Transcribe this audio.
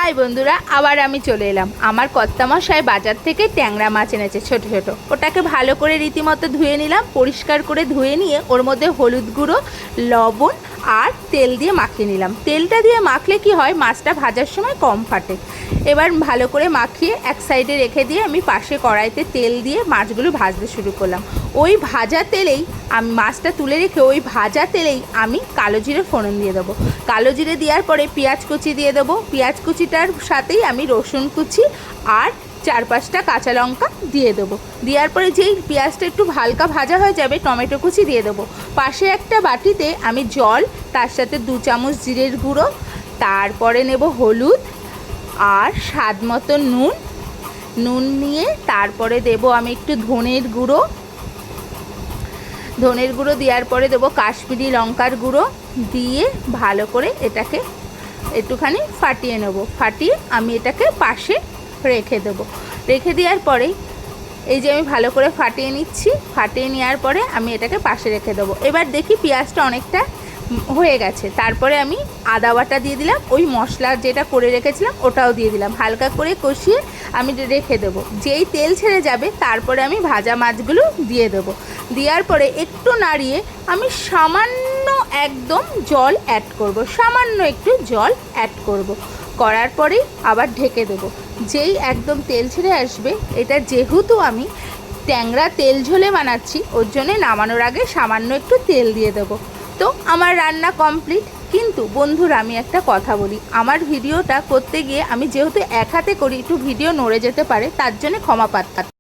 High বন্ধুরা, আবার আমি চলে এলাম। আমার কর্তামশাই বাজার থেকে ট্যাংরা মাছ এনেছে ছোট ছোট। ওটাকে ভালো করে রীতিমতো ধুয়ে নিলাম। পরিষ্কার করে ধুয়ে নিয়ে ওর মধ্যে হলুদ গুঁড়ো, লবণ আর তেল দিয়ে মাখিয়ে নিলাম। তেলটা দিয়ে মাখলে কি হয়, মাছটা ভাজার সময় কম ফাটে। এবার ভালো করে মাখিয়ে এক সাইডে রেখে দিয়ে আমি পাশে কড়াইতে তেল দিয়ে মাছগুলো ভাজতে শুরু করলাম। ওই ভাজা তেলেই আমি মাছটা তুলে রেখে ওই ভাজা তেলেই আমি কালো জিরে ফোড়ন দিয়ে দেবো। কালো জিরে দেওয়ার পরে পেঁয়াজ কুচি দিয়ে দেবো। পেঁয়াজ কুচিটার সাথেই আমি রসুন কুচি আর 4-5টা কাঁচা লঙ্কা দিয়ে দেবো। দেওয়ার পরে যেই পেঁয়াজটা একটু হালকা ভাজা হয়ে যাবে, টমেটো কুচি দিয়ে দেবো। পাশে একটা বাটিতে আমি জল, তার সাথে 2 চামচ জিরের গুঁড়ো, তারপরে নেব হলুদ আর স্বাদ মতো নুন নিয়ে তারপরে দেব আমি একটু ধনের গুঁড়ো দেওয়ার পরে দেবো কাশ্মীরি লঙ্কার গুঁড়ো দিয়ে ভালো করে এটাকে একটুখানি ফাটিয়ে নেব। ফাটিয়ে আমি এটাকে পাশে রেখে দেবো। রেখে দেওয়ার পরেই এই যে আমি ভালো করে ফাটিয়ে নিচ্ছি। ফাটিয়ে নেওয়ার পরে আমি এটাকে পাশে রেখে দেবো। এবার দেখি পেঁয়াজটা অনেকটা হয়ে গেছে। তারপরে আমি আদা বাটা দিয়ে দিলাম, ওই মশলা যেটা করে রেখেছিলাম ওটাও দিয়ে দিলাম। হালকা করে কষিয়ে আমি রেখে দেবো। যেই তেল ছেড়ে যাবে তারপরে আমি ভাজা মাছগুলো দিয়ে দেবো। দেওয়ার পরে একটু নাড়িয়ে আমি সামান্য একদম জল অ্যাড করব, সামান্য একটু জল অ্যাড করব। করার পরেই আবার ঢেকে দেবো। যেই একদম তেল ছেড়ে আসবে, এটা যেহেতু আমি ট্যাংরা তেল ঝোলে বানাচ্ছি, ওর জন্যে নামানোর আগে সামান্য একটু তেল দিয়ে দেবো। তো আমার রান্না কমপ্লিট। কিন্তু বন্ধুরা, আমি একটা কথা বলি, আমার ভিডিওটা করতে গিয়ে আমি যেহেতু এক হাতে করি, একটু ভিডিও নড়ে যেতে পারে, তার জন্য ক্ষমা প্রার্থনা।